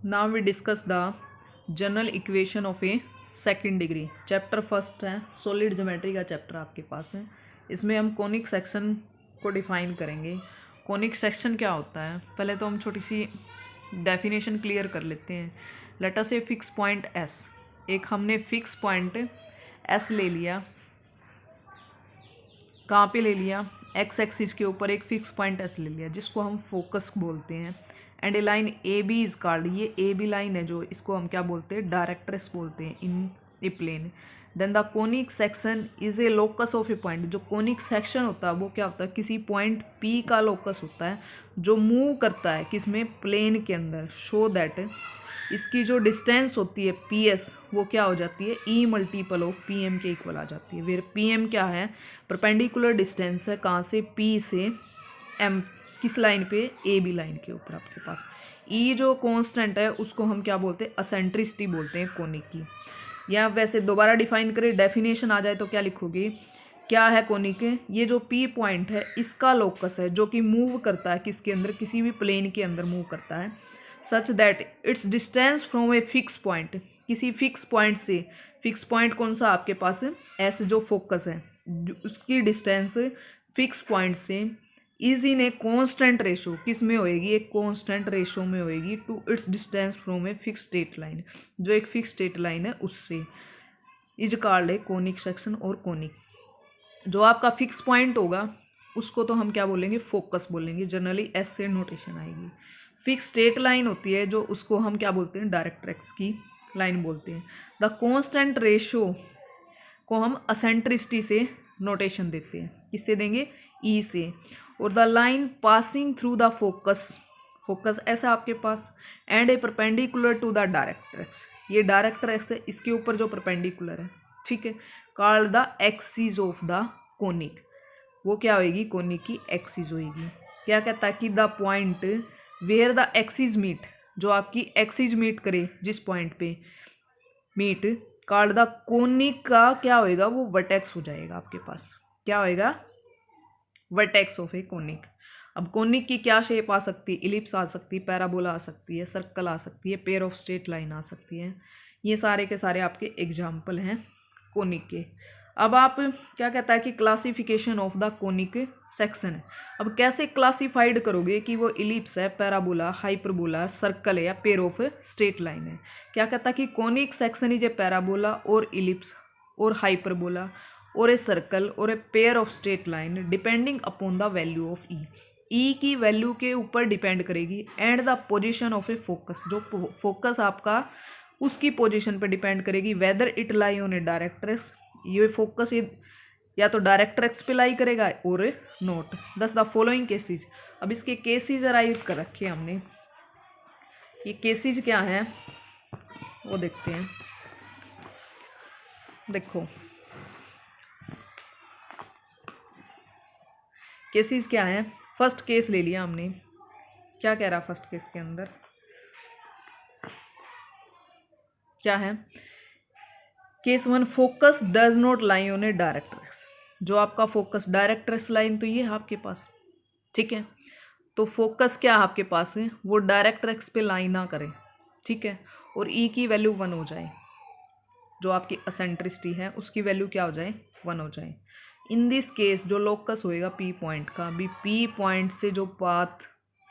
Now we discuss the general equation of a second degree. Chapter first है, solid geometry का chapter आपके पास है। इसमें हम कोनिक सेक्शन को डिफाइन करेंगे। कोनिक सेक्शन क्या होता है, पहले तो हम छोटी सी डेफिनेशन क्लियर कर लेते हैं। लेट अस ए फिक्स पॉइंट एस। एक हमने फिक्स पॉइंट एस ले लिया। कहाँ पे ले लिया? एक्स एक्सिस के ऊपर एक फिक्स पॉइंट एस ले लिया, जिसको हम फोकस बोलते हैं। And a line A B is called, ये ए बी लाइन है जो, इसको हम क्या बोलते हैं? डायरेक्ट्रिक्स बोलते हैं in a plane. Then the conic section is a locus of a point. जो कोनिक सेक्शन होता है वो क्या होता है? किसी पॉइंट पी का लोकस होता है जो मूव करता है किसमें? प्लेन के अंदर। शो दैट इसकी जो डिस्टेंस होती है पी एस, वो क्या हो जाती है? ई मल्टीपल ऑफ पी एम के इक्वल आ जाती है। फिर पी एम क्या है? परपेंडिकुलर डिस्टेंस है, कहाँ से? पी से एम। किस लाइन पे? ए बी लाइन के ऊपर आपके पास। ई जो कांस्टेंट है उसको हम क्या बोलते हैं? एसेंट्रिसिटी बोलते हैं कोनिक की। या वैसे दोबारा डिफाइन करें, डेफिनेशन आ जाए तो क्या लिखोगे? क्या है कोनिक? ये जो पी पॉइंट है इसका लोकस है जो कि मूव करता है किसके अंदर? किसी भी प्लेन के अंदर मूव करता है। Such that its distance from a fix point, किसी फिक्स पॉइंट से। फिक्स पॉइंट कौन सा आपके पास? एस जो फोकस है, उसकी डिस्टेंस फिक्स पॉइंट से is in a constant ratio. किस में होएगी? एक कांस्टेंट रेशो में होएगी to its distance from a fix straight line. जो एक फिक्स स्ट्रेट लाइन है उससे। Is called a conic section और कोनिक। जो आपका फिक्स पॉइंट होगा उसको तो हम क्या बोलेंगे? फोकस बोलेंगे। जनरली एस से नोटेशन आएगी। फिक्स स्ट्रेट लाइन होती है जो, उसको हम क्या बोलते हैं? डायरेक्ट्रिक्स की लाइन बोलते हैं। द कांस्टेंट रेशो को हम एसेंट्रिसिटी से नोटेशन देते हैं। किससे देंगे? ई से। और the line passing through the focus, focus ऐसा आपके पास, and a perpendicular to the directrix. ये डायरेक्ट्रिक्स है, इसके ऊपर जो परपेंडिकुलर है, ठीक है, called the axis of the conic. वो क्या होएगी? कोनिक की एक्सिस होएगी। क्या कहता है कि the point where the axis meet, जो आपकी एक्सिस मीट करे जिस पॉइंट पे मीट, कॉल्ड द कोनिक का क्या होएगा? वो वर्टेक्स हो जाएगा आपके पास। क्या होएगा? Vertex of a conic. अब कोनिक की क्या शेप आ सकती है? इलिप्स आ सकती है, पैराबोला आ सकती है, सर्कल आ सकती है, पेयर ऑफ स्ट्रेट लाइन आ सकती है। ये सारे के सारे आपके एग्जाम्पल हैं कोनिक के। अब आप क्या कहता है कि classification of the conic section है। अब कैसे क्लासिफाइड करोगे कि वो इलिप्स है, पैराबोला, हाइपरबोला, सर्कल है या पेयर ऑफ स्ट्रेट लाइन है? क्या कहता है कि conic section is a parabola और इलिप्स और हाइपरबोला और ए सर्कल और a pair of straight line depending upon the value of E. E की वैल्यू के ऊपर डिपेंड करेगी। And the position of a focus, जो फोकस आपका उसकी पोजीशन पर डिपेंड करेगी। Whether it lie on a directrix, ये फोकस या तो डायरेक्ट्रिक्स पे लाई करेगा और नोट। दस द फॉलोइंग केसेस। अब इसके केसेस राइट कर रखे हमने। ये केसेस क्या हैं वो देखते हैं। देखो केसेस क्या है। फर्स्ट केस ले लिया हमने। क्या कह रहा फर्स्ट केस के अंदर? क्या है? Case one, focus does not lie on a directrix. जो आपका फोकस डायरेक्ट्रिक्स लाइन तो ये है आपके पास, ठीक है। तो फोकस क्या आपके पास है? वो डायरेक्ट्रिक्स पे लाइन ना करे, ठीक है। और ई की वैल्यू 1 हो जाए, जो आपकी एसेंट्रिसिटी है उसकी वैल्यू क्या हो जाए? 1 हो जाए। इन दिस केस जो लोकस होएगा पी पॉइंट का, भी पी पॉइंट से जो पाथ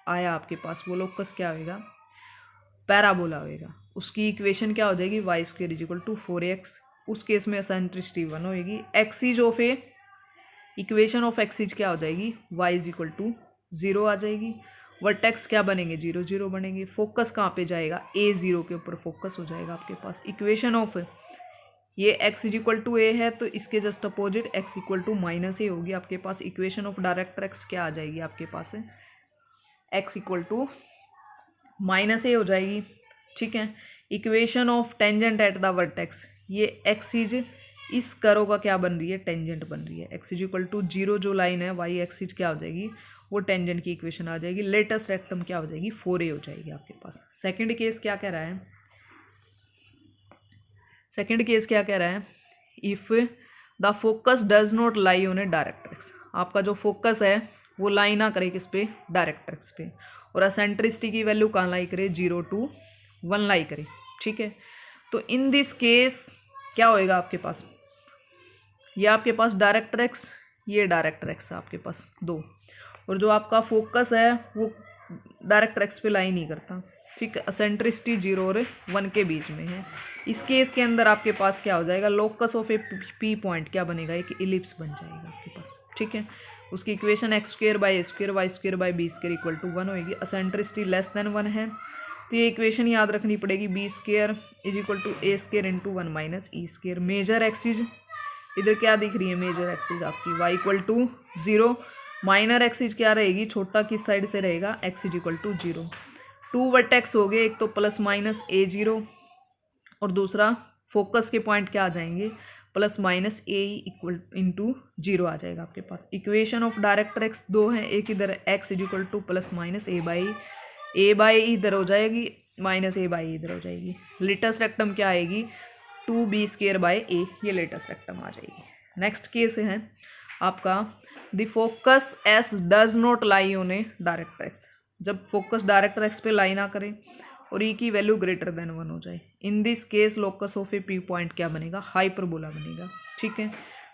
आया आपके पास, वो लोकस क्या होएगा? पैराबोला होएगा। उसकी इक्वेशन क्या हो जाएगी? Y square is equal to 4x। उस केस में एसेंट्रिसिटी 1 होएगी। Axis of a, equation of axis क्या हो जाएगी? y इज इक्वल टू 0 आ जाएगी। वर्टेक्स क्या बनेंगे? 0 0 बनेंगे। फोकस कहाँ पे जाएगा? a0 के ऊपर फोकस हो जाएगा आपके पास। इक्वेशन ऑफ ये x is equal to a है तो इसके just opposite x equal to minus a होगी आपके पास। इक्वेशन ऑफ डायरेक्ट्रिक्स क्या आ जाएगी आपके पास? x equal to minus a हो जाएगी, ठीक है। Equation of tangent at the vertex, ये एक्सिस इस करो का क्या बन रही है? टेंजेंट बन रही है। एक्स इज इक्वल टू 0 जो लाइन है वाई एक्सिस क्या हो जाएगी? वो टेंजेंट की इक्वेशन आ जाएगी। लेटेस्ट रेक्टम क्या हो जाएगी? 4a हो जाएगी आपके पास। सेकंड केस क्या कह रहा है? सेकंड केस क्या कह रहा है? If the focus does not lie on a directrix. आपका जो फोकस है वो लाई ना करे किस पे? डायरेक्ट्रिक्स पे। और एसेंट्रिसिटी की वैल्यू कहाँ लाई करे? 0 to वन लाई करे, ठीक है। तो इन दिस केस क्या होएगा आपके पास, ये आपके पास डायरेक्टर एक्स, ये डायरेक्टर एक्स है आपके पास दो, और जो आपका फोकस है वो डायरेक्टर एक्स पे लाई नहीं करता, ठीक है। एसेंट्रिसिटी 0 और 1 के बीच में है। इस केस के अंदर आपके पास क्या हो जाएगा, locus of A P point क्या बनेगा, एक इलिप्स बन जाएगा आपके पास, ठीक है। उसकी equation x square by a square y square by b square equal to 1 होगी। एसेंट्रिसिटी लेस देन 1 है, तो ये इक्वेशन याद रखनी पड़ेगी, b square is equal to A square into 1 minus e square. Major axis इधर क्या दिख रही है, मेजर एक्सिज आपकी y equal to 0, minor axis क्या रहेगी, छोटा किस साइड से रहेगा, x is equal to 0। 2 vertex हो गए, एक तो प्लस माइनस a0 और दूसरा फोकस के पॉइंट क्या आ जाएंगे, प्लस माइनस ए इक्वल इंटू 0 आ जाएगा आपके पास। इक्वेशन ऑफ डायरेक्टर एक्स दो है, एक इधर x is equal to plus minus A by इधर हो जाएगी, माइनस ए बाई इधर हो जाएगी। लेटेस्ट रेक्टम क्या आएगी, 2b स्क्वेयर बाई ए, ये लेटेस्ट रेक्टम आ जाएगी। नेक्स्ट केस है आपका the focus S does not lie on A director x, जब फोकस डायरेक्टर एक्स पे लाई ना करे और ई की वैल्यू ग्रेटर देन 1 हो जाए। इन this case locus of A P point क्या बनेगा, हाइपरबोला बनेगा, ठीक है।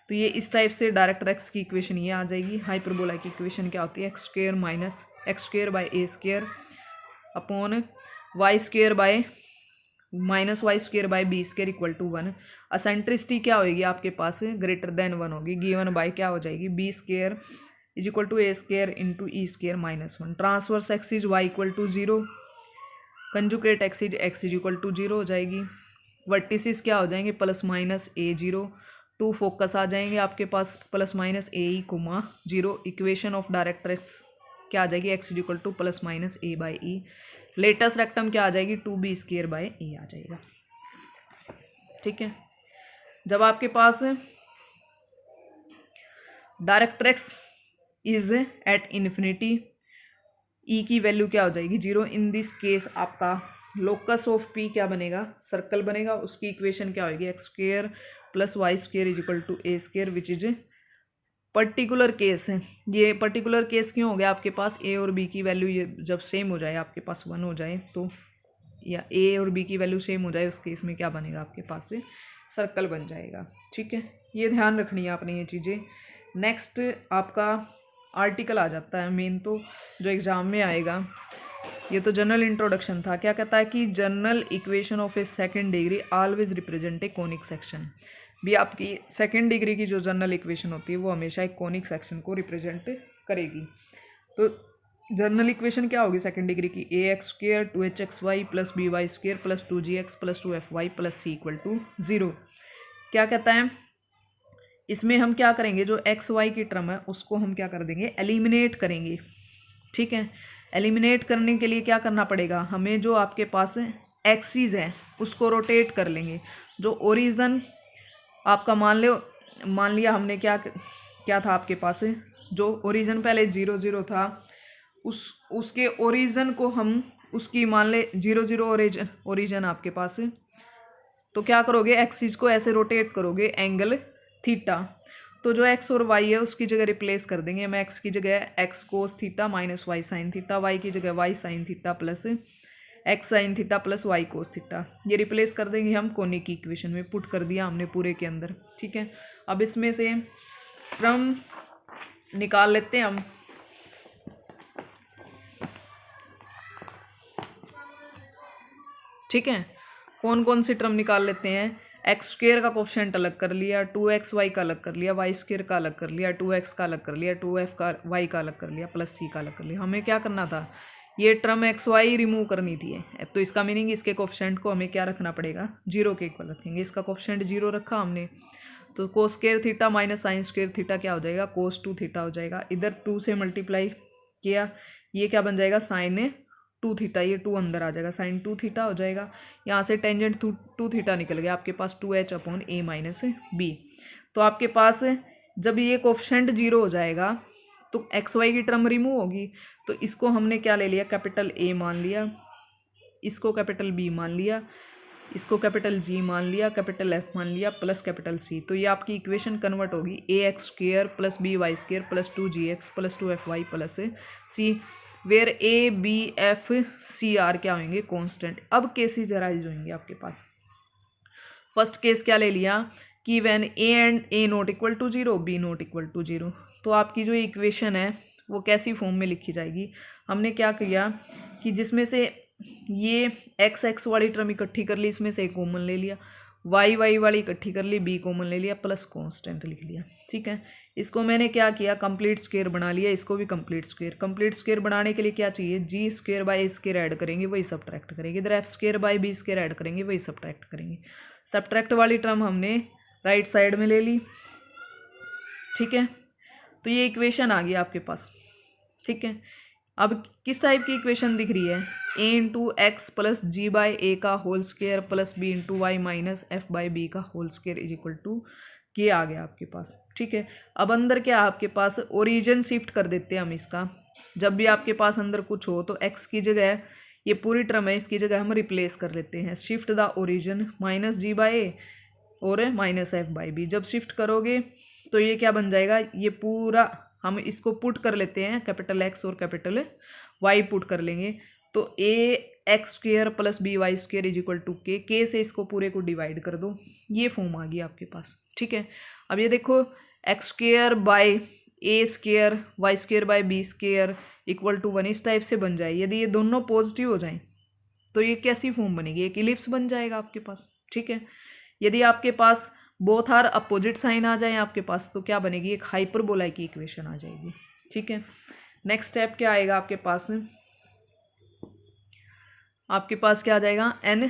तो ये इस टाइप से डायरेक्टर एक्स की इक्वेशन ये आ जाएगी। हाइपरबोला की इक्वेशन क्या होती है, x square minus x square by a square upon y square by minus y square by b square equal to 1। Eccentricity क्या होगी आपके पास, ग्रेटर देन 1 होगी, गिवन बाय क्या हो जाएगी, b square is equal to A square into e square minus 1। Transverse axis y equal to 0, conjugate axis x is equal to 0 हो जाएगी। Vertices क्या हो जाएंगे, प्लस माइनस a0, 2 फोकस आ जाएंगे आपके पास plus minus A E comma 0। Equation of director X क्या आ जाएगी, X is equal to plus minus A by E. Latus rectum क्या आ जाएगी, 2b स्क्वेयर बाय ए आ जाएगा, ठीक है। जब आपके पास director X is at infinity, E की वैल्यू क्या हो जाएगी 0। इन दिस केस आपका लोकस ऑफ पी क्या बनेगा, सर्कल बनेगा। उसकी इक्वेशन क्या होगी, X square plus Y square is equal to A square, which is particular case है। ये पर्टिकुलर केस क्यों हो गया आपके पास, ए और बी की वैल्यू ये जब सेम हो जाए आपके पास 1 हो जाए, तो या ए और बी की वैल्यू सेम हो जाए, उस केस में क्या बनेगा आपके पास से सर्कल बन जाएगा, ठीक है। ये ध्यान रखनी है आपने ये चीज़ें। नेक्स्ट आपका आर्टिकल आ जाता है मेन, तो जो एग्ज़ाम में आएगा। ये तो जनरल इंट्रोडक्शन था। क्या कहता है कि general equation of A second degree always represent a conic section. भी आपकी सेकेंड डिग्री की जो जनरल इक्वेशन होती है वो हमेशा एक कोनिक सेक्शन को रिप्रेजेंट करेगी। तो जनरल इक्वेशन क्या होगी सेकेंड डिग्री की, A X square 2hxy plus B Y square plus 2gx plus 2fy plus C equal to 0। क्या कहता है, इसमें हम क्या करेंगे, जो एक्स वाई की टर्म है उसको हम क्या कर देंगे, एलिमिनेट करेंगे, ठीक है। एलिमिनेट करने के लिए क्या करना पड़ेगा हमें, जो आपके पास एक्सिस है उसको रोटेट कर लेंगे। जो ओरिजन आपका मान लिया हमने क्या था आपके पास, जो ओरिजन पहले 0 0 था, उसके ओरिजन को हम उसकी मान ले 0 0 ओरिजन आपके पास, तो क्या करोगे, एक्सिस को ऐसे रोटेट करोगे एंगल थीटा। तो जो एक्स और वाई है उसकी जगह रिप्लेस कर देंगे हम, एक्स की जगह x cos theta minus y sine theta, y की जगह y sine theta plus x sine theta plus y cos theta, ये रिप्लेस कर देंगे हम कोनिक की इक्वेशन में, पुट कर दिया हमने पूरे के अंदर, ठीक है। अब इसमें से टर्म निकाल लेते हैं हम। ठीक है, कौन कौन सी टर्म निकाल लेते हैं, एक्स स्क्वेयर का कोफिशिएंट अलग कर लिया, 2xy का अलग कर लिया, वाई स्क्वेयर का अलग कर लिया, 2x का अलग कर लिया, 2f का वाई का अलग कर लिया, प्लस सी का अलग कर लिया। हमें क्या करना था, ये टर्म एक्स वाई रिमूव करनी थी। तो इसका मीनिंग इसके कोफिशिएंट को हमें क्या रखना पड़ेगा, 0 के इक्वल रखेंगे। इसका कोफिशिएंट 0 रखा हमने, तो cos square theta minus sine square theta क्या हो जाएगा, कोस 2 थीटा हो जाएगा। इधर 2 से मल्टीप्लाई किया, ये क्या बन जाएगा, साइन 2 थीटा, ये 2 अंदर आ जाएगा, साइन 2 थीटा हो जाएगा। यहाँ से टेंजेंट 2 थीटा निकल गया आपके पास, 2h upon a minus b। तो आपके पास जब ये कोफिशिएंट 0 हो जाएगा तो एक्स वाई की टर्म रिमूव होगी। तो इसको हमने क्या ले लिया, कैपिटल A मान लिया, इसको कैपिटल B मान लिया, इसको कैपिटल G मान लिया, कैपिटल F मान लिया, प्लस कैपिटल C। तो ये आपकी इक्वेशन कन्वर्ट होगी, ax square plus B Y square plus 2gx plus 2fy plus C। Where a b f c are क्या होंगे, कांस्टेंट। अब केसेस अराइज होंगे आपके पास। फर्स्ट केस क्या ले लिया कि when a and a not equal to zero, b not equal to zero, तो आपकी जो इक्वेशन है वो कैसी फॉर्म में लिखी जाएगी। हमने क्या किया कि जिसमें से ये एक्स एक्स वाली टर्म इकट्ठी कर ली, इसमें से एक कॉमन ले लिया, वाई वाई वाली इकट्ठी कर ली, बी कॉमन ले लिया, प्लस कांस्टेंट लिख लिया। ठीक है, इसको मैंने क्या किया, कंप्लीट स्क्वायर बना लिया, इसको भी कंप्लीट स्क्वायर। कंप्लीट स्क्वायर बनाने के लिए क्या चाहिए, G square by A square add करेंगे, वही सब्ट्रैक्ट करेंगे। इधर F square by B square add करेंगे, वही सब्ट्रैक्ट करेंगे। सब्ट्रैक्ट वाली टर्म हमने राइट साइड में ले ली। ठीक है, तो ये इक्वेशन आ गई आपके पास। ठीक है, अब किस टाइप की इक्वेशन दिख रही है, A into X plus G by A का whole square plus B into Y minus F by B का whole square is equal to K आ गया आपके पास। ठीक है, अब अंदर क्या आपके पास ओरिजिन शिफ्ट कर देते हैं हम इसका। जब भी आपके पास अंदर कुछ हो तो एक्स की जगह ये पूरी टर्म है, इसकी जगह हम रिप्लेस कर लेते हैं। Shift the origin minus G by A और माइनस एफ बाई बी। जब शिफ्ट करोगे तो ये क्या बन जाएगा, ये पूरा हम इसको पुट कर लेते हैं, कैपिटल एक्स और कैपिटल वाई पुट कर लेंगे, तो A X square plus B Y square is equal to K से इसको पूरे को डिवाइड कर दो, ये फॉर्म आ गई आपके पास। ठीक है, अब ये देखो x square by a square y square by b square equal to 1 इस टाइप से बन जाए। यदि ये दोनों पॉजिटिव हो जाएं तो ये कैसी फॉर्म बनेगी, एक इलिप्स बन जाएगा आपके पास। ठीक है, यदि आपके पास बोथ आर अपोजिट साइन आ जाए आपके पास तो क्या बनेगी, एक हाइपरबोला की इक्वेशन आ जाएगी। ठीक है, नेक्स्ट स्टेप क्या आएगा आपके पास, आपके पास क्या आ जाएगा, एन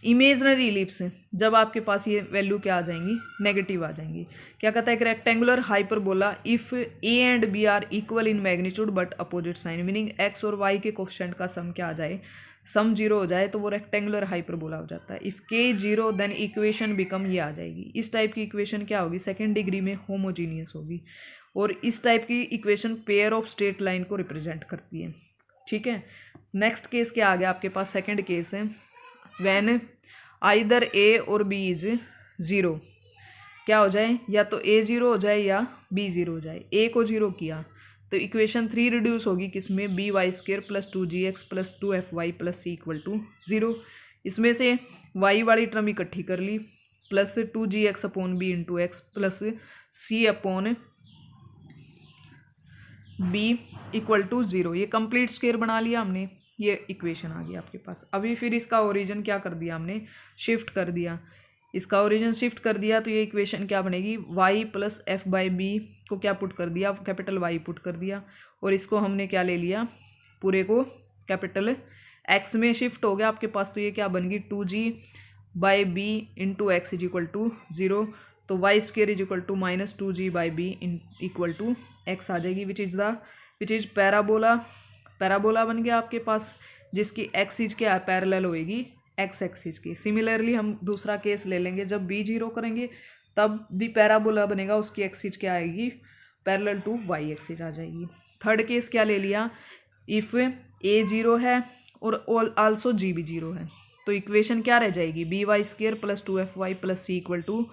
इमेजनरी इलिप्स। जब आपके पास ये वैल्यू क्या आ जाएंगी, नेगेटिव आ जाएंगी। क्या कहता है, एक rectangular hyperbola if a and b are equal in magnitude but opposite sign, meaning x और वाई के कोफिशिएंट का सम क्या आ जाए, सम जीरो हो जाए तो वो रेक्टेंगुलर हाइपरबोला हो जाता है। इफ के जीरो देन इक्वेशन बिकम, ये आ जाएगी। इस टाइप की इक्वेशन क्या होगी, सेकंड डिग्री में होमोजीनियस होगी। और इस टाइप की equation pair of straight line को रिप्रेजेंट करती है। ठीक है, नेक्स्ट केस क्या आ गया आपके पास, सेकंड केस है व्हेन आइदर ए और बी इज ज़ीरो। क्या हो जाए, या तो ए ज़ीरो हो जाए या बी ज़ीरो हो जाए। ए को ज़ीरो किया तो इक्वेशन 3 रिड्यूस होगी किसमें, B Y square plus 2gx plus 2fy plus C equal to 0। इसमें से वाई वाली टर्म इकट्ठी कर ली, plus 2gx upon B into X plus C upon B equal to 0। ये कंप्लीट स्क्वायर बना लिया हमने, ये इक्वेशन आ गई आपके पास। अभी फिर इसका ओरिजिन क्या कर दिया हमने, शिफ्ट कर दिया। इसका ओरिजिन शिफ्ट कर दिया तो ये इक्वेशन क्या बनेगी, y plus f by b को क्या पुट कर दिया, कैपिटल Y पुट कर दिया, और इसको हमने क्या ले लिया, पूरे को कैपिटल x में शिफ्ट हो गया आपके पास। तो ये क्या बन गई, 2g by B into X is equal to 0। तो Y square is equal to minus 2g by B equal to X आ जाएगी, विच इज पैराबोला। पैराबोला बन गया आपके पास, जिसकी एक्सिस क्या पैरेलल होएगी एक्स एक्सिस की। सिमिलरली हम दूसरा केस ले लेंगे, जब बी जीरो करेंगे तब भी पैराबोला बनेगा, उसकी एक्सिस क्या आएगी, पैरेलल टू वाई एक्सिस आ जाएगी। थर्ड केस क्या ले लिया, इफ़ ए जीरो है और आल्सो जी भी जीरो है तो इक्वेशन क्या रह जाएगी, b Y square plus 2fy plus C equal to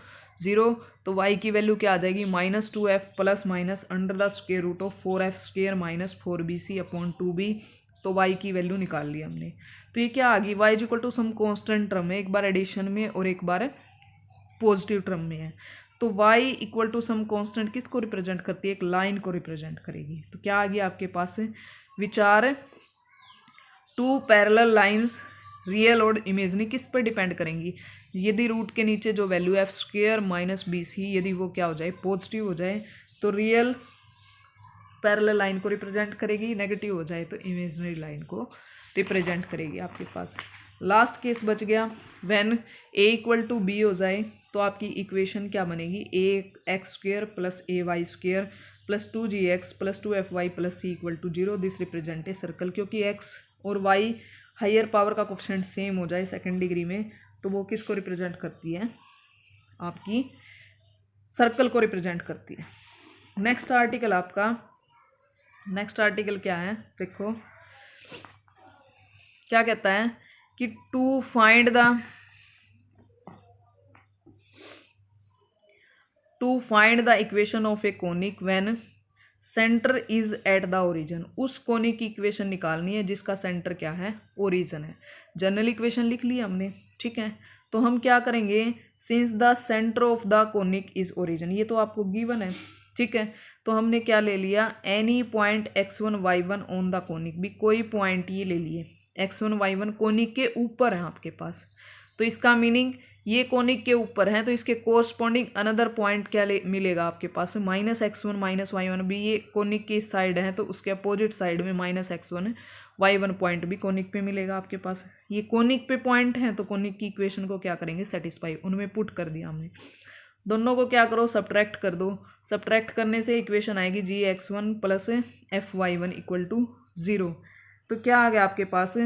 0। तो y की वैल्यू क्या आ जाएगी, -2f plus minus under the square root of 4f square minus 4bc upon 2b। तो y की वैल्यू निकाल ली हमने। तो ये क्या आ गई, y is equal to some constant term है, एक बार एडिशन में और एक बार पॉजिटिव टर्म में है। तो y equal to some constant किसको रिप्रेजेंट करती है, एक लाइन को रिप्रेजेंट करेगी। तो क्या आ गया आपके पास, which are two parallel lines real और इमेजनी, किस पर डिपेंड करेंगी, यदि रूट के नीचे जो value f square minus b c यदि वो क्या हो जाए, पॉजिटिव हो जाए तो रियल पैरेलल लाइन को रिप्रेजेंट करेगी, नेगेटिव हो जाए तो इमेजिनरी लाइन को रिप्रेजेंट करेगी आपके पास। लास्ट केस बच गया, when A equal to B हो जाए तो आपकी इक्वेशन क्या बनेगी, A X square plus A Y square plus 2gx plus 2fy plus C equal to 0। This represent a circle, क्योंकि एक्स और वाई हायर पावर का कोफिशिएंट सेम हो जाए सेकंड डिग्री में तो वो किसको रिप्रेजेंट करती है, आपकी सर्कल को रिप्रेजेंट करती है। नेक्स्ट आर्टिकल आपका, नेक्स्ट आर्टिकल क्या है, देखो क्या कहता है कि to find the equation of a conic when centre is at the origin, उस कोनिक की इक्वेशन निकालनी है जिसका सेंटर क्या है, ओरिजिन है। जनरल इक्वेशन लिख ली हमने, ठीक है। तो हम क्या करेंगे, since the centre of the conic is origin, ये तो आपको गिवन है, ठीक है। तो हमने क्या ले लिया, any point x1 y1 on the conic, भी कोई पॉइंट ये ले लिए x1 y1 कोनिक के ऊपर है आपके पास। तो इसका मीनिंग ये कोनिक के ऊपर है, तो इसके कोरस्पॉन्डिंग अनदर पॉइंट क्या मिलेगा आपके पास, -x1 -y1 भी ये कोनिक की साइड है, तो उसके अपोजिट साइड में -x1 y1 पॉइंट भी कोनिक पे मिलेगा आपके पास। ये कोनिक पे पॉइंट है, तो कोनिक की इक्वेशन को क्या करेंगे, सेटिस्फाई, उनमें पुट कर दिया हमने। दोनों को क्या करो, सब्ट्रैक्ट कर दो। सब्ट्रैक्ट करने से इक्वेशन आएगी gx1 + fy1 = 0। तो क्या आ गया आपके पास,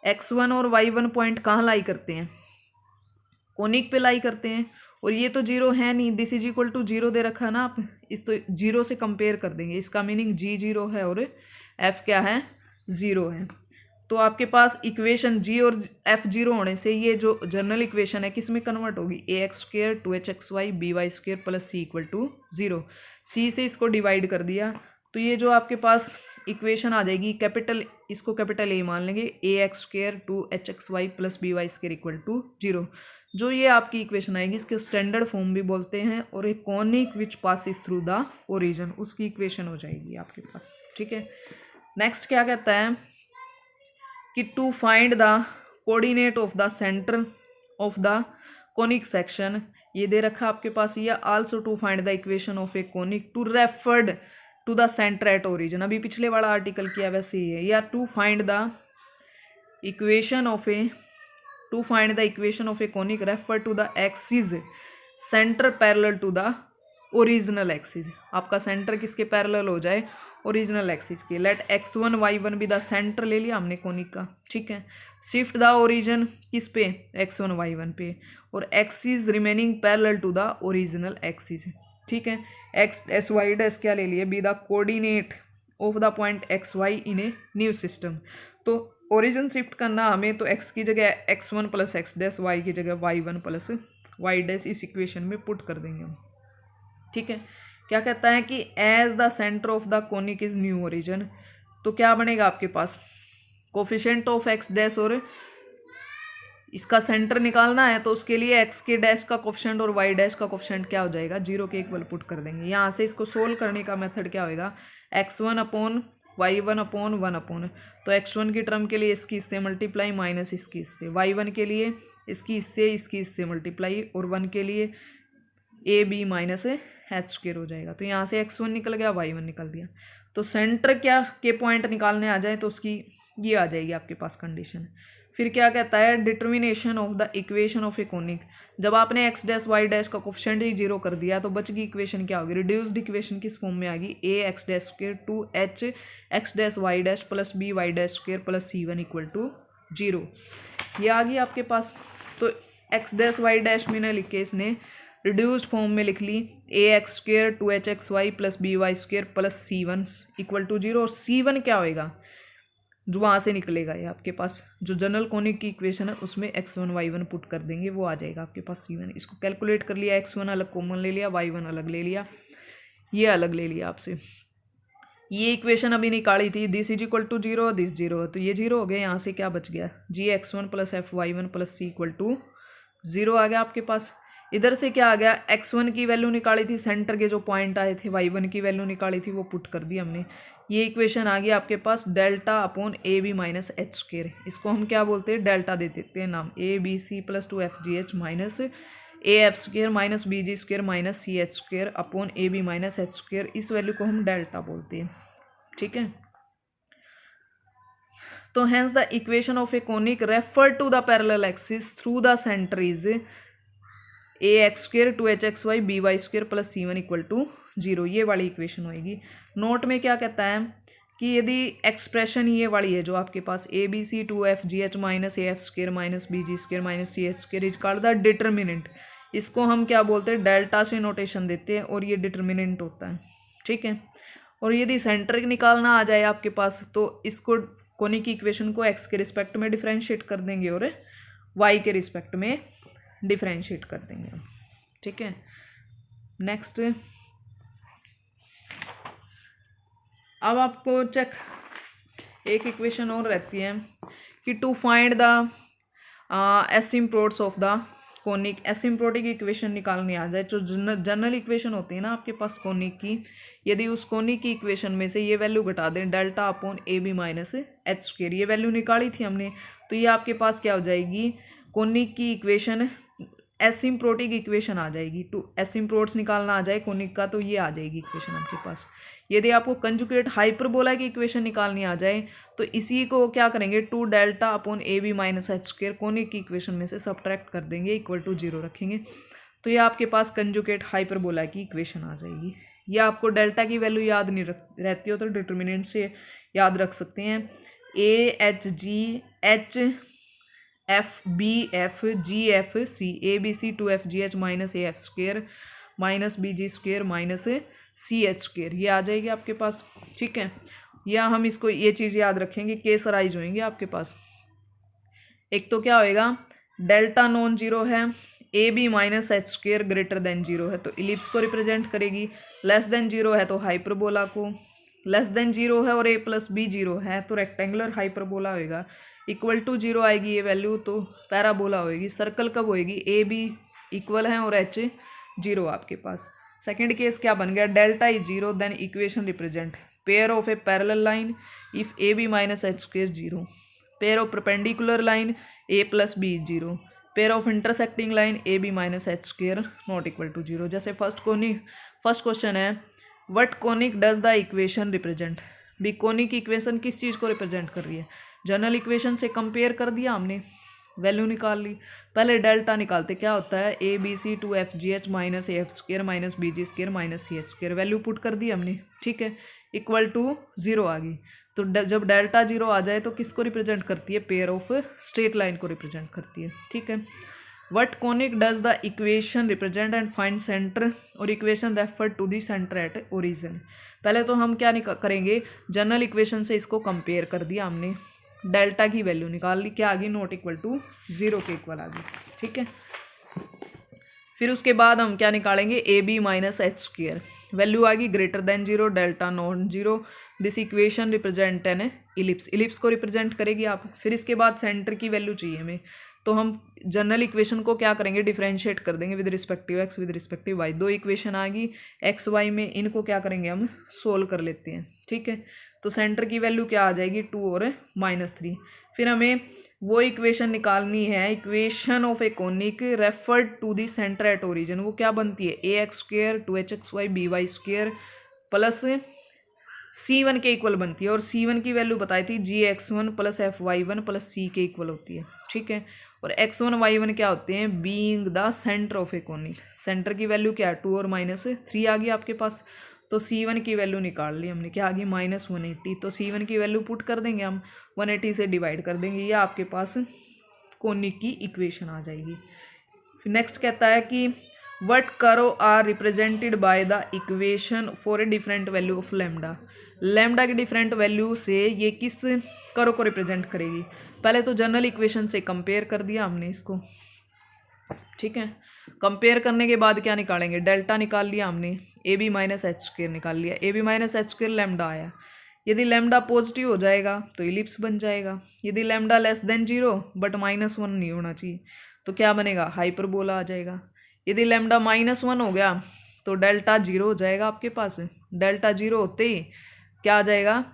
x1 और y1 पॉइंट कहाँ लाई करते हैं, कोनिक पे लाई करते हैं, और ये तो 0 है नहीं, दिस इज इक्वल टू 0 दे रखा है ना, आप इस तो 0 से कंपेयर कर देंगे, इसका मीनिंग g 0 है और f क्या है, 0 है। तो आपके पास इक्वेशन g और f 0 होने से ये जो जनरल इक्वेशन है किस में कन्वर्ट होगी, ax² 2hxy by² + c = 0। c से इसको डिवाइड कर दिया, तो ये जो आपके पास इक्वेशन आ जाएगी कैपिटल, इसको कैपिटल ए मान लेंगे, ax² 2hxy + by² = 0। जो ये आपकी इक्वेशन आएगी इसके स्टैंडर्ड फॉर्म भी बोलते हैं, और एक conic which passes through the origin, उसकी इक्वेशन हो जाएगी आपके पास, ठीक है। नेक्स्ट क्या कहता है कि to find the coordinate of the centre of the conic section, ये दे रखा आपके पास, या also to find the equation of a conic to referred to the centre at origin, अभी पिछले वाला आर्टिकल किया वैसे ही है, या to find the equation of a conic refer to the axis centre parallel to the original axis, आपका centre किसके पैरेलल हो जाए, ओरिजिनल एक्सिस के। लेट x1 y1 भी द सेंटर ले लिया हमने कोनिक का, ठीक है। शिफ्ट द ओरिजिन किस पे, x1 y1 पे, और axis remaining parallel to the original axis, ठीक है। x डैश y डैश क्या ले लिए, be the coordinate of the point xy in a new system. तो ओरिजिन शिफ्ट करना हमें, तो x की जगह x1 + x डैश, y की जगह y1 + y डैश इस इक्वेशन में पुट कर देंगे हम, ठीक है। क्या कहता है कि as the centre of the conic is new origin, तो क्या बनेगा आपके पास, कोफिशिएंट ऑफ x डैश, और इसका सेंटर निकालना है, तो उसके लिए x के डैश का कोफिशिएंट और y डैश का कोफिशिएंट क्या हो जाएगा, 0 के इक्वल पुट कर देंगे। यहाँ से इसको सोल्व करने का मेथड क्या होगा, x1/y1/1, तो x1 की टर्म के लिए इसकी इससे मल्टीप्लाई माइनस इसकी इससे, y1 के लिए इसकी इससे मल्टीप्लाई, और 1 के लिए ab माइनस h² हो जाएगा। तो यहाँ से x1 निकल गया, y1 निकल दिया। तो सेंटर क्या के पॉइंट निकालने आ जाए, तो उसकी ये आ जाएगी आपके पास कंडीशन। फिर क्या कहता है, determination of the equation of a conic, जब आपने x डैश y डैश का कोफिशिएंट ही 0 कर दिया, तो बच गई इक्वेशन क्या होगी, रिड्यूस्ड इक्वेशन किस फॉर्म में आ गई, ax² 2h x dash y dash + by² + c1 = 0, ये आ गई आपके पास। तो x डैश y डैश में ना लिख के इसने रिड्यूस्ड फॉर्म में लिख ली, ax² 2hxy + by² + c1 = 0, और c1 क्या होएगा, जो वहाँ से निकलेगा, ये आपके पास जो जनरल कोनिक की इक्वेशन है उसमें x1 y1 पुट कर देंगे, वो आ जाएगा आपके पास c1। इसको कैलकुलेट कर लिया, x1 अलग कॉमन ले लिया, y1 अलग ले लिया, ये अलग ले लिया आपसे। ये इक्वेशन अभी निकाली थी, this is equal to 0, this 0, तो ये 0 हो गया। यहाँ से क्या बच गया, gx1 + fy1 + c = 0 आ गया आपके पास। इधर से क्या आ गया, x1 की वैल्यू निकाली थी, सेंटर के जो पॉइंट आए थे, y1 की वैल्यू निकाली थी, वो पुट कर दी हमने। ये इक्वेशन आ गई आपके पास डेल्टा/ab - h², इसको हम क्या बोलते हैं, डेल्टा दे देते हैं नाम, abc + 2fgh - af² - bg² - ch²/ab - h², इस वैल्यू को हम डेल्टा बोलते हैं, ठीक है। तो hence the equation of a conic refer to the parallel axis through the centre is ax² 2hxy by² + c1 = 0, ये वाली इक्वेशन होएगी। नोट में क्या कहता है कि यदि एक्सप्रेशन ये वाली है जो आपके पास abc 2fgh - af² - bg² - ch² is called the determinant, इसको हम क्या बोलते हैं, डेल्टा से नोटेशन देते हैं, और ये डिटर्मिनेंट होता है, ठीक है। और यदि सेंटर निकालना आ जाए आपके पास, तो इसको कोनिक की इक्वेशन को x के रिस्पेक्ट में डिफरेंशिएट कर देंगे और y के रिस्पेक्ट में डिफरेंशिएट कर देंगे हम, ठीक है। नेक्स्ट अब आपको एक इक्वेशन और रहती है कि to find the asymptotes of the conic, asymptotic equation निकालनी आ जाए। जो जनरल इक्वेशन होती है ना आपके पास कोनिक की, यदि उस कोनिक की इक्वेशन में से ये वैल्यू घटा दें delta upon a B minus h square, ये वैल्यू निकाली थी हमने, तो ये आपके पास क्या हो जाएगी, कोनिक की इक्वेशन एसिम्प्टोटिक इक्वेशन आ जाएगी। टू एसिम्प्टोट्स निकालना आ जाए कोनिक का, तो ये आ जाएगी इक्वेशन आपके पास। यदि आपको कंजुगेट हाइपरबोला की इक्वेशन निकालनी आ जाए तो इसी को क्या करेंगे, to delta upon a B minus h square conic की इक्वेशन में से सब्ट्रैक्ट कर देंगे, इक्वल टू 0 रखेंगे, तो ये आपके पास कंजुगेट हाइपरबोला की इक्वेशन आ जाएगी। ये आपको डेल्टा की वैल्यू याद नहीं रहती हो तो डिटर्मिनेंट से याद रख सकते हैं। A h g h f b f g f c, a b c 2f g h minus a f square minus b g square minus c h square, ये आ जाएगी आपके पास। ठीक है, या हम इसको ये चीज़ याद रखेंगे, केस अराइज होंगे आपके पास। एक तो क्या होएगा, डेल्टा नॉन जीरो है, a B minus H square greater than zero है तो इलिप्स को रिप्रेजेंट करेगी, लेस देन जीरो है तो हाइपरबोला को, लेस देन जीरो है और ए प्लस बी जीरो है तो रेक्टेंगुलर हाइपरबोला होएगा, इक्वल टू जीरो आएगी ये वैल्यू तो पैराबोला होएगी। सर्कल कब होएगी, ए बी इक्वल है और एच जीरो आपके पास। सेकेंड केस क्या बन गया, delta is zero then equation represent pair of a parallel line if a B minus H square zero, pair of perpendicular line a plus b is zero, pair of intersecting line A B minus H square not equal to zero. जैसे first question है what conic does the equation represent, be conic की equation किस चीज़ को represent कर रही है, general equation से कंपेयर कर दिया हमने, वैल्यू निकाल ली। पहले डेल्टा निकालते, क्या होता है a b c 2f g h minus a f square minus b g square minus c h square, value put कर दी हमने। ठीक है, इक्वल टू 0 आ गई, तो जब डेल्टा 0 आ जाए तो किसको रिप्रेजेंट करती है, पेयर ऑफ स्ट्रेट लाइन को रिप्रेजेंट करती है। ठीक है, what conic does the equation represent and find centre, और equation refer to the centre at origin. पहले तो हम क्या करेंगे, जनरल इक्वेशन से इसको कंपेयर कर दिया हमने, डेल्टा की वैल्यू निकाल ली, क्या आ गई, नॉट इक्वल टू 0 के इक्वल आ गई। ठीक है, फिर उसके बाद हम क्या निकालेंगे, A B minus H square, value आ गई greater than 0, delta non 0, this equation represent an ellipse, ellipse को रिप्रेजेंट करेगी आप। फिर इसके बाद सेंटर की वैल्यू चाहिए हमें, तो हम जनरल इक्वेशन को क्या करेंगे, डिफरेंशिएट कर देंगे with respective x with respective y. दो इक्वेशन आ गई एक्स वाई में, इनको क्या करेंगे हम सोल्व कर लेते हैं। ठीक है, तो सेंटर की वैल्यू क्या आ जाएगी, 2 और -3। फिर हमें वो इक्वेशन निकालनी है, equation of a conic referred to the centre at origin, वो क्या बनती है, A X square 2hxy by square plus C1 के इक्वल बनती है, और C1 की वैल्यू बताई थी gx1 plus fy1 plus C के इक्वल होती है। ठीक है, और x1 y1 क्या होते हैं, being the centre of a conic, centre की वैल्यू क्या है, 2 और -3 आ गई आपके पास, तो C1 की वैल्यू निकाल ली हमने, क्या आ गई, -180, तो C1 की वैल्यू पुट कर देंगे हम, 180 से डिवाइड कर देंगे, ये आपके पास कोनिक की इक्वेशन आ जाएगी। फिर नेक्स्ट कहता है कि what curve are represented by the equation for a different value of lambda, lambda की डिफरेंट वैल्यू से ये किस कर्व को रिप्रेजेंट करेगी। पहले तो जनरल इक्वेशन से कंपेयर कर दिया हमने इसको। ठीक है, कंपेयर करने के बाद क्या निकालेंगे, डेल्टा निकाल लिया हमने, a B minus H square निकाल लिया, a B minus H square lambda आया, यदि लैम्डा पॉजिटिव हो जाएगा तो इलिप्स बन जाएगा, यदि लैम्डा लेस देन 0 बट -1 नहीं होना चाहिए तो क्या बनेगा, हाइपरबोला आ जाएगा। यदि लैम्डा -1 हो गया तो डेल्टा 0 हो जाएगा आपके पास, डेल्टा 0 होते ही क्या आ जाएगा,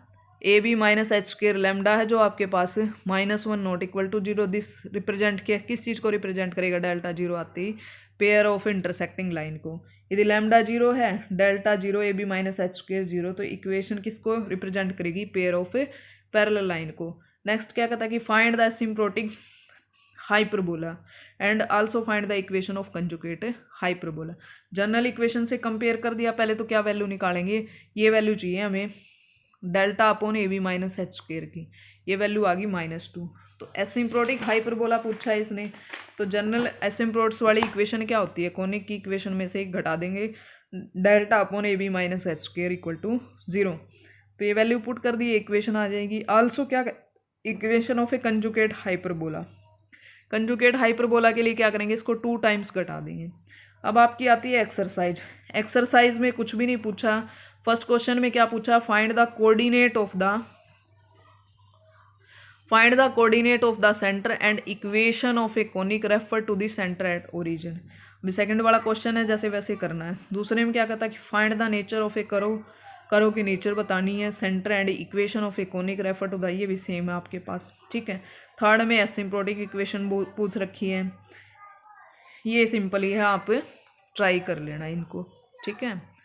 a B minus H square lambda है जो आपके पास -1 not equal to 0, this represent किया, किस चीज़ को रिप्रेजेंट करेगा, डेल्टा 0 आते ही पेयर ऑफ इंटरसेक्टिंग लाइन को। यदि लैम्डा 0 है, delta 0, a B minus H square 0, तो इक्वेशन किसको रिप्रेजेंट करेगी, पेयर ऑफ पैरेलल लाइन को। नेक्स्ट क्या कहता है कि find the asymptotic hyperbola and also find the equation of conjugate hyperbola. General equation से कंपेयर कर दिया, पहले तो क्या वैल्यू निकालेंगे, ये वैल्यू चाहिए हमें delta upon a B minus H square की, ये वैल्यू आ गई -2। तो एसिम्प्टोटिक हाइपरबोला पूछा है इसने, तो जनरल एसिम्प्टोट्स वाली इक्वेशन क्या होती है, कोनिक की इक्वेशन में से एक घटा देंगे, delta upon a B minus H square equal to 0, तो ये वैल्यू पुट कर दी, इक्वेशन आ जाएगी। आल्सो क्या, equation of A conjugate hyperbola, conjugate hyperbola के लिए क्या करेंगे, इसको 2 टाइम्स घटा देंगे, अब आपकी आती है एक्सरसाइज। एक्सरसाइज में कुछ भी नहीं पूछा। फर्स्ट क्वेश्चन में क्या पूछा, find the coordinate of the centre and equation of a conic refer to the centre at origin. अभी सेकंड वाला क्वेश्चन है, जैसे वैसे करना है। दूसरे में क्या कहता है कि find the nature of a करो की नेचर बतानी है, centre and equation of a conic refer to the, ये भी सेम है आपके पास, ठीक है। थर्ड में एसिम्प्टोटिक इक्वेशन पूछ रखी है, ये सिंपल ही है, आप ट्राई कर लेना इनको, ठीक है।